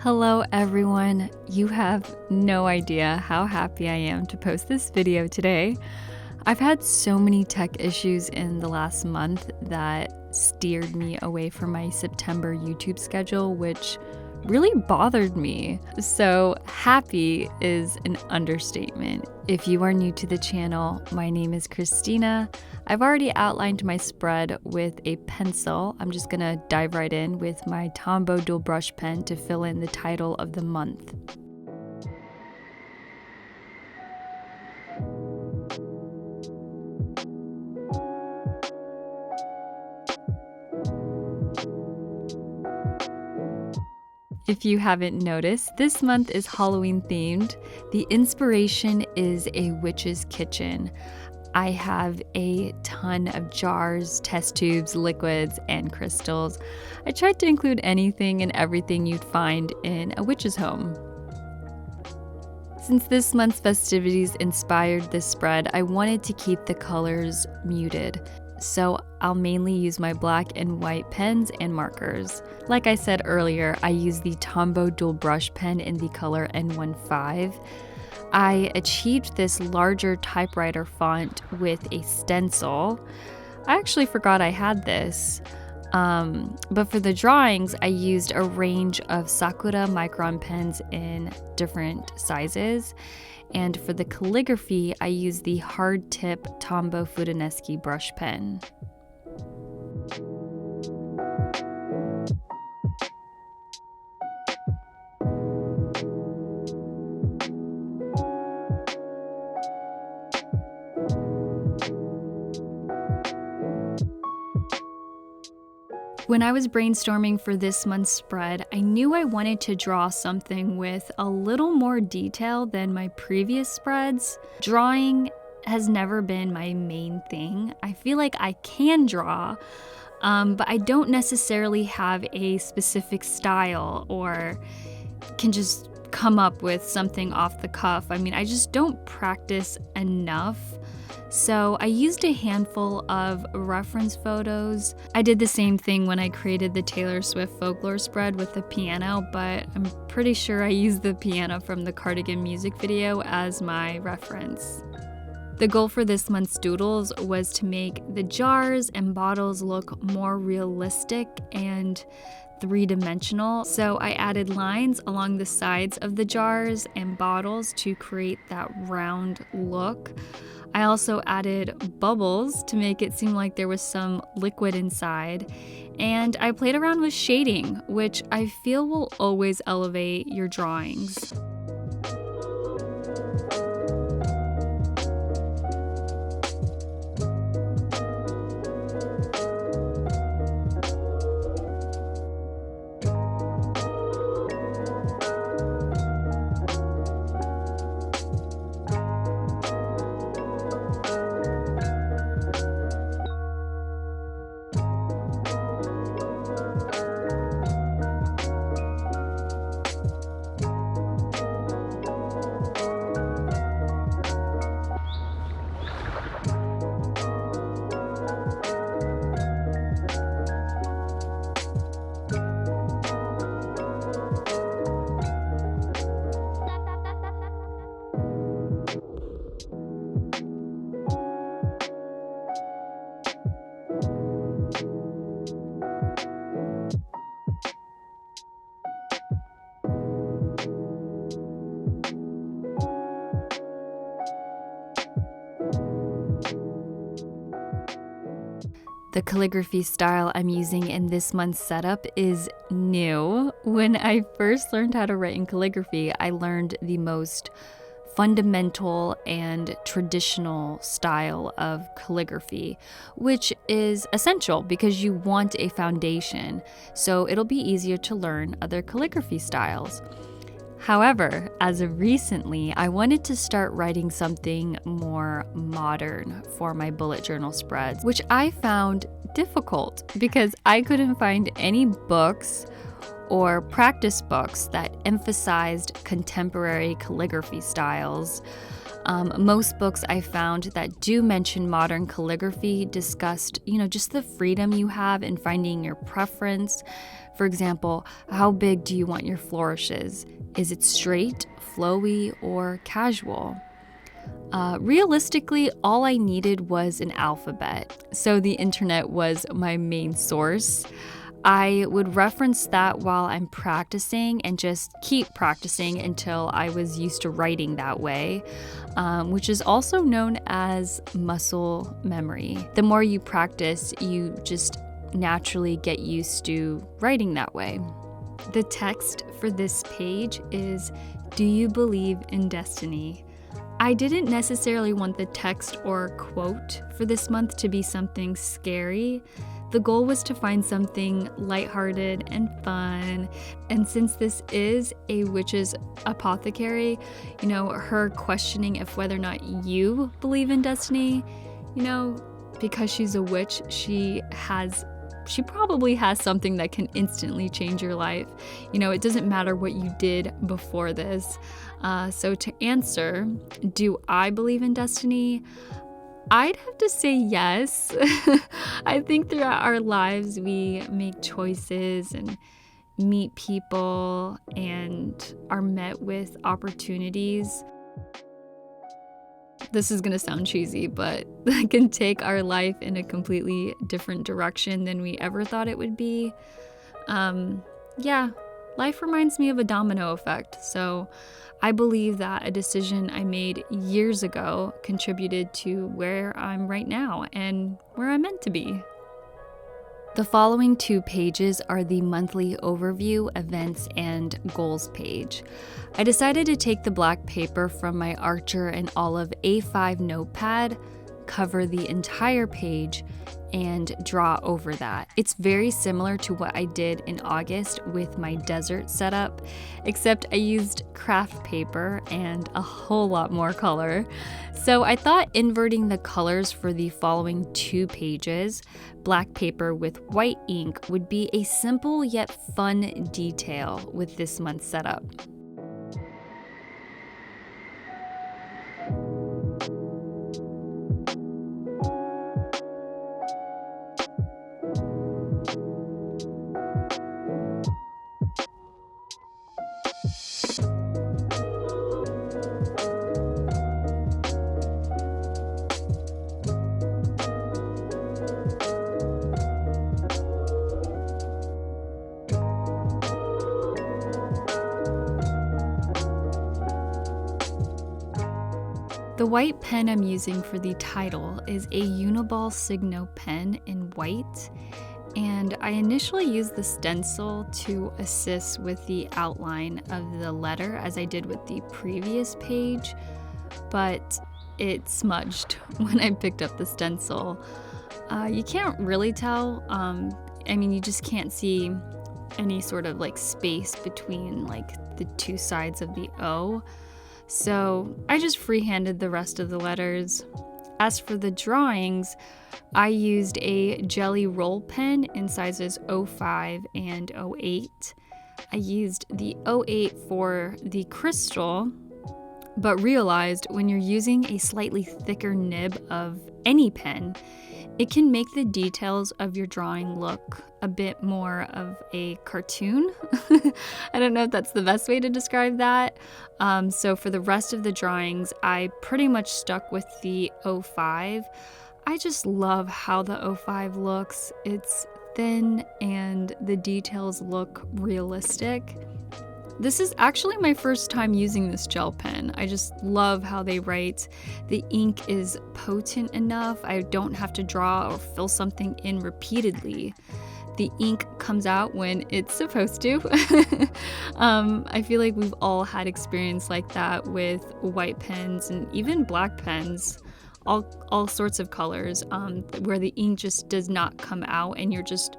Hello everyone, you have no idea how happy I am to post this video today. I've had so many tech issues in the last month that steered me away from my September YouTube schedule, which really bothered me. So happy is an understatement. If you are new to the channel, my name is Christina. I've already outlined my spread with a pencil. I'm just gonna dive right in with my Tombow dual brush pen to fill in the title of the month. If you haven't noticed, this month is Halloween themed. The inspiration is a witch's kitchen. I have a ton of jars, test tubes, liquids, and crystals. I tried to include anything and everything you'd find in a witch's home. Since this month's festivities inspired this spread, I wanted to keep the colors muted. So I'll mainly use my black and white pens and markers. Like I said earlier, I use the Tombow dual brush pen in the color N15. I achieved this larger typewriter font with a stencil. I actually forgot I had this. But for the drawings, I used a range of Sakura micron pens in different sizes. And for the calligraphy, I used the hard tip Tombow Fudaneski brush pen. When I was brainstorming for this month's spread, I knew I wanted to draw something with a little more detail than my previous spreads. Drawing has never been my main thing. I feel like I can draw, but I don't necessarily have a specific style or can just come up with something off the cuff. I mean, I just don't practice enough. So I used a handful of reference photos. I did the same thing when I created the Taylor Swift folklore spread with the piano, but I'm pretty sure I used the piano from the Cardigan music video as my reference. The goal for this month's doodles was to make the jars and bottles look more realistic and three-dimensional. So I added lines along the sides of the jars and bottles to create that round look. I also added bubbles to make it seem like there was some liquid inside. And I played around with shading, which I feel will always elevate your drawings. The calligraphy style I'm using in this month's setup is new. When I first learned how to write in calligraphy, I learned the most fundamental and traditional style of calligraphy, which is essential because you want a foundation, so it'll be easier to learn other calligraphy styles. However, as of recently, I wanted to start writing something more modern for my bullet journal spreads, which I found difficult because I couldn't find any books or practice books that emphasized contemporary calligraphy styles. Most books I found that do mention modern calligraphy discussed, just the freedom you have in finding your preference. For example, how big do you want your flourishes? Is it straight, flowy, or casual? Realistically, all I needed was an alphabet, so the internet was my main source. I would reference that while I'm practicing and just keep practicing until I was used to writing that way, which is also known as muscle memory. The more you practice, you just naturally get used to writing that way. The text for this page is, "Do you believe in destiny?" I didn't necessarily want the text or quote for this month to be something scary. The goal was to find something lighthearted and fun. And since this is a witch's apothecary, her questioning if whether or not you believe in destiny, because she's a witch, she probably has something that can instantly change your life. It doesn't matter what you did before this. So to answer, do I believe in destiny? I'd have to say yes. I think throughout our lives, we make choices and meet people and are met with opportunities. This is going to sound cheesy, but that can take our life in a completely different direction than we ever thought it would be. Life reminds me of a domino effect. So I believe that a decision I made years ago contributed to where I'm right now and where I'm meant to be. The following 2 pages are the monthly overview, events, and goals page. I decided to take the black paper from my Archer and Olive A5 notepad, cover the entire page, and draw over that. It's very similar to what I did in August with my desert setup, except I used craft paper and a whole lot more color. So I thought inverting the colors for the following 2 pages, black paper with white ink, would be a simple yet fun detail with this month's setup. The white pen I'm using for the title is a Uniball Signo pen in white, and I initially used the stencil to assist with the outline of the letter as I did with the previous page, but it smudged when I picked up the stencil. You can't really tell, you just can't see any sort of space between the 2 sides of the O. So I just freehanded the rest of the letters. As for the drawings, I used a jelly roll pen in sizes 05 and 08. I used the 08 for the crystal, but realized when you're using a slightly thicker nib of any pen, it can make the details of your drawing look a bit more of a cartoon. I don't know if that's the best way to describe that. So for the rest of the drawings, I pretty much stuck with the 05. I just love how the 05 looks. It's thin and the details look realistic. This is actually my first time using this gel pen. I just love how they write. The ink is potent enough. I don't have to draw or fill something in repeatedly. The ink comes out when it's supposed to. I feel like we've all had experience like that with white pens and even black pens, all sorts of colors, where the ink just does not come out and you're just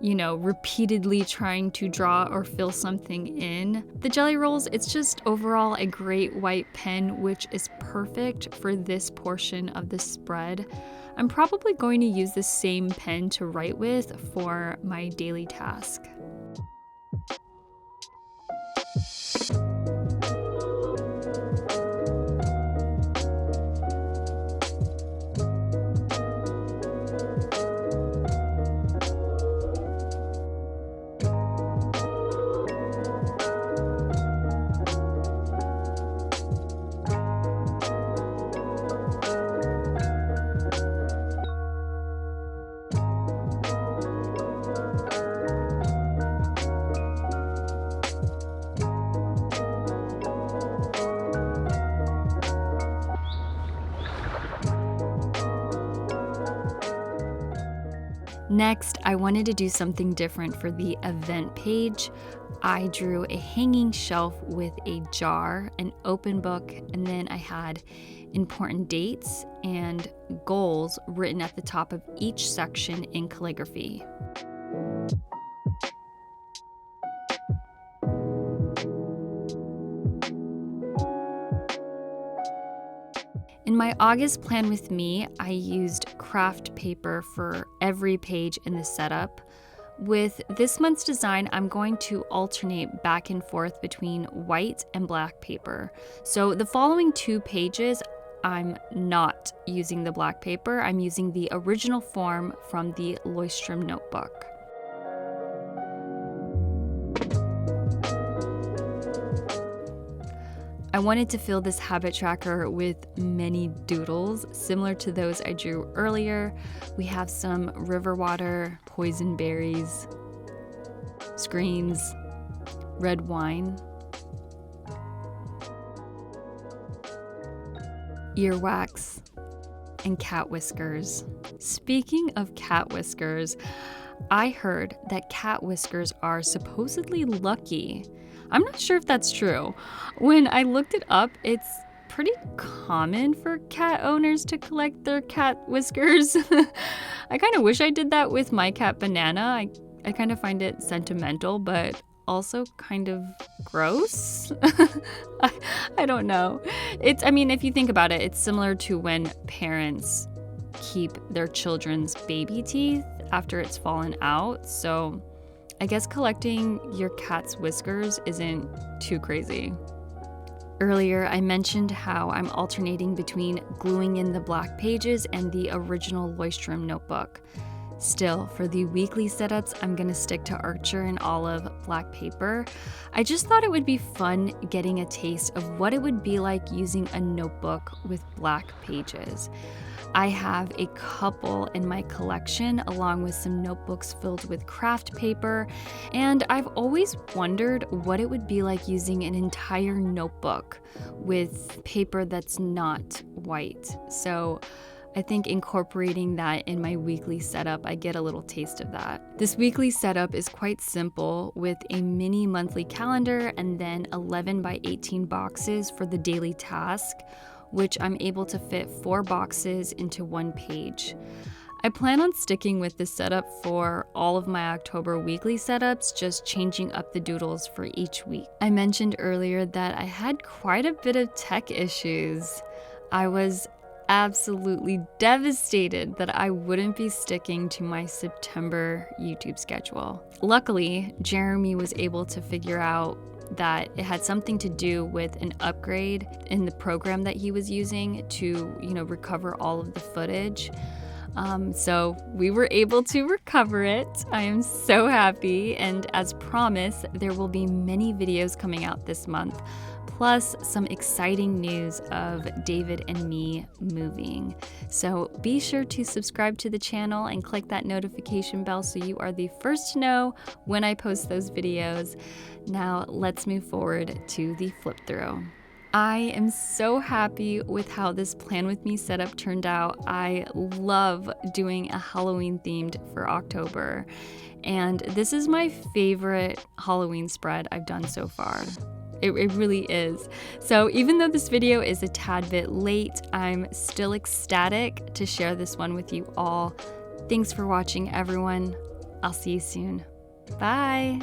repeatedly trying to draw or fill something in. The Jelly Rolls, it's just overall a great white pen, which is perfect for this portion of the spread. I'm probably going to use the same pen to write with for my daily task. Next, I wanted to do something different for the event page. I drew a hanging shelf with a jar, an open book, and then I had important dates and goals written at the top of each section in calligraphy. In my August plan with me, I used craft paper for every page in the setup. With this month's design, I'm going to alternate back and forth between white and black paper. So the following 2 pages, I'm not using the black paper. I'm using the original form from the Leuchtturm notebook. I wanted to fill this habit tracker with many doodles, similar to those I drew earlier. We have some river water, poison berries, screens, red wine, earwax, and cat whiskers. Speaking of cat whiskers, I heard that cat whiskers are supposedly lucky. I'm not sure if that's true. When I looked it up, it's pretty common for cat owners to collect their cat whiskers. I kind of wish I did that with my cat Banana. I kind of find it sentimental, but also kind of gross. I don't know. If you think about it, it's similar to when parents keep their children's baby teeth after it's fallen out. So I guess collecting your cat's whiskers isn't too crazy. Earlier, I mentioned how I'm alternating between gluing in the black pages and the original Leuchtturm notebook. Still, for the weekly setups, I'm gonna stick to Archer and Olive black paper. I just thought it would be fun getting a taste of what it would be like using a notebook with black pages. I have a couple in my collection, along with some notebooks filled with craft paper, and I've always wondered what it would be like using an entire notebook with paper that's not white. So I think incorporating that in my weekly setup, I get a little taste of that. This weekly setup is quite simple, with a mini monthly calendar and then 11 by 18 boxes for the daily task, which I'm able to fit 4 boxes into 1 page. I plan on sticking with this setup for all of my October weekly setups, just changing up the doodles for each week. I mentioned earlier that I had quite a bit of tech issues. I was absolutely devastated that I wouldn't be sticking to my September YouTube schedule. Luckily, Jeremy was able to figure out that it had something to do with an upgrade in the program that he was using to, recover all of the footage. So we were able to recover it. I am so happy, and as promised, there will be many videos coming out this month, plus some exciting news of David and me moving. So be sure to subscribe to the channel and click that notification bell so you are the first to know when I post those videos. Now let's move forward to the flip through. I am so happy with how this Plan With Me setup turned out. I love doing a Halloween themed for October, and this is my favorite Halloween spread I've done so far. It really is. So even though this video is a tad bit late, I'm still ecstatic to share this one with you all. Thanks for watching, everyone. I'll see you soon. Bye.